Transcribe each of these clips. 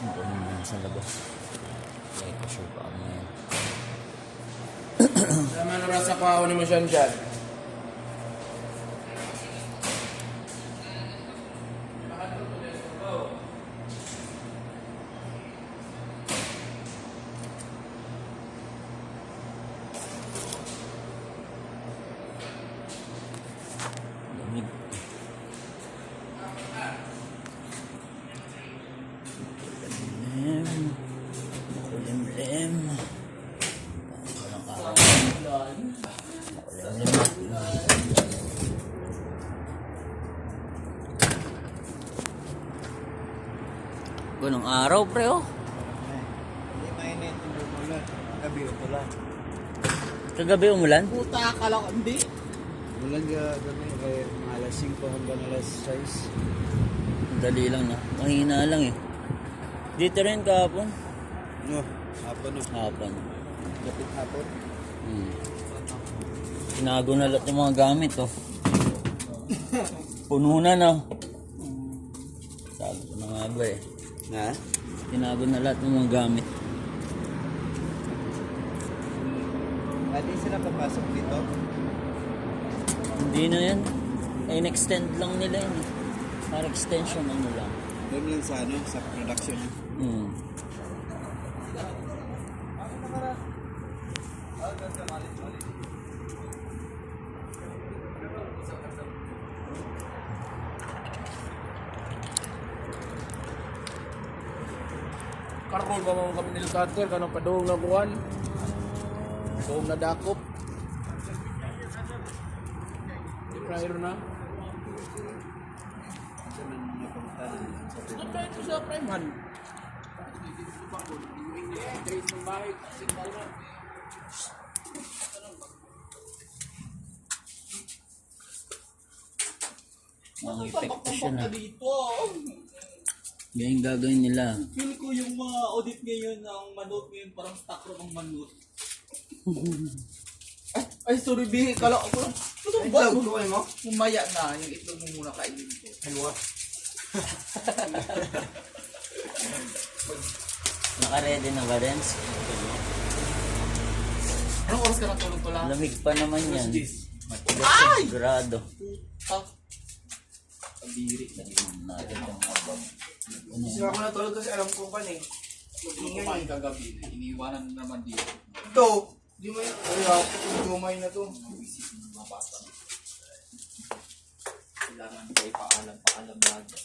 Ito naman sa labas. Kaya ko sure pa ano yan. Naman na rasa pa ako ni mo siyan dyan. Lamig. Makulimlim. Walang araw. Makulimlim. Ganong araw, pre, oh. Hindi mainit, hindi umulan. Gabi umulan. Kagabi umulan? Puta, akala ko hindi. Umulan gabi kaya mga alas 5 hanggang alas 6. Dali lang na. Mahina lang eh. Dito rin kahapon. No, hapon no. Hapon. Lapit hapon. Tinago na lahat yung mga gamit, oh. Puno na, no? Sabi ko na nga ba eh. Na? Tinago na lahat ng mga gamit. Pwede sila papasok dito? Hindi na yan. In-extend lang nila yun eh. Para extension ano lang. Doon lang sa ano, sa production. Hmm. Karol ba mga kami nilkater, kanang padung na buwan. Padung na dakop. Di prior na. Saan na napunta na? Sa prior ko sa prime man. Trace ng bahay, signal na. Ang epekto siya na. Dito. Ganyan gagawin nila. Feel ko yung mga audit ngayon ng manok ngayon parang stock room ang manok. Ay, sorry, bihi. Kala ko. Ano ba? Gusto kayo mo? Pumaya na, yung itlog mo muna kainin ko. Aywa. Naka-ready na ba, Renz? Anong oras ka natulog ko lang? Lamig pa naman yan. Matigas Ay! yung grado. Ah, kabiri. Lagyan natin yung mga bag. Sila ko natulog kasi alam ko pa eh. Ingay kumain kagabi. Iniiwanan naman dito. Ito. Di mo yun. Ayaw. Gumay na to. Isipin ng mga bata. Kailangan ko ipaalam lagi.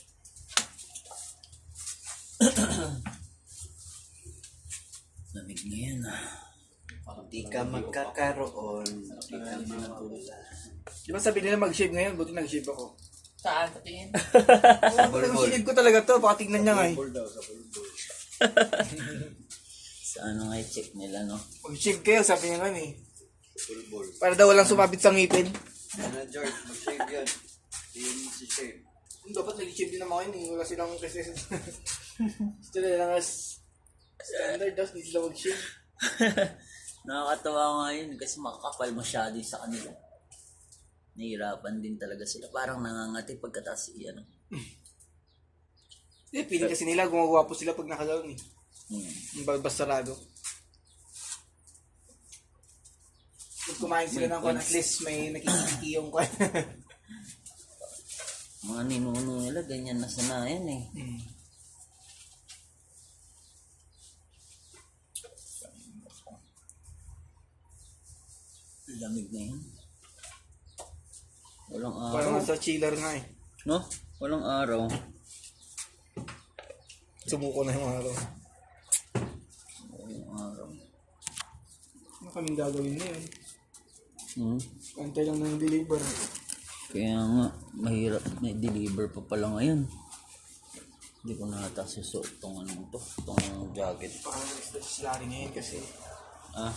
Lamig na yan ah. Di ka magkakaroon. Di ka matula. Di ba sabi nila mag-shave ngayon? Buti nag-shave ako. Saan? Sa tingin? Oo, nag-shave ko talaga to. Baka tignan niya nga eh. Bulbul daw sa bulbul. Sa ano nga i-check nila, no? Mag-shave kayo, sabi niya nga eh. Bulbul. Para daw walang sumabit sa ngipin. Ano George, mag-shave yun. Hindi yun si shave. Dapat nag-shave din naman yun eh. Wala silang kasi... Sila lang as standard daw. Hindi sila mag-shave. Nakakatawa nga yun kasi makakapal masyado yung sa kanila. Nahihirapan din talaga sila. Parang nangangati pagkataas ano. Eh, piling kasi nila. Gumagawa po sila pag nakagawin eh. Yung basarado. Pag kumain sila ng kwan, at least may nakikiki yung kwan. Mga ninuno nila, ganyan na sanayan eh. Lamig na yan. Walang araw. Parang sa chiller nga eh. No? Walang araw. Sumuko na yung araw. Walang araw. Ano kaming gagawin na yun? Hmm? Kantay lang ng deliver. Kaya nga, mahirap na i-deliver pa pala ngayon. Hindi ko nata susuot itong ano to, itong jacket. Parang sila rin ngayon kasi. Ah,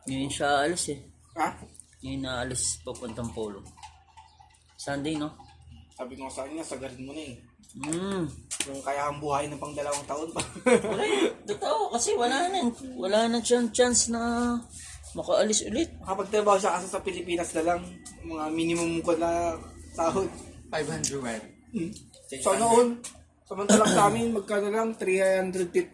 ngayon siya alis eh. Ha? Ngayon na alis papuntang polo. Sunday, no? Sabi ko sa kanya, sagarin mo na eh. Yung kaya kang buhayin ng pang 2 taon pa. Okay, totoo kasi wala na chance na makaalis ulit. Makapagtrabaho siya kasi sa Pilipinas na lang. Mga minimum ko na sahod. 500 well. So noon, Samantalang sa amin, magkano lang, 300 feet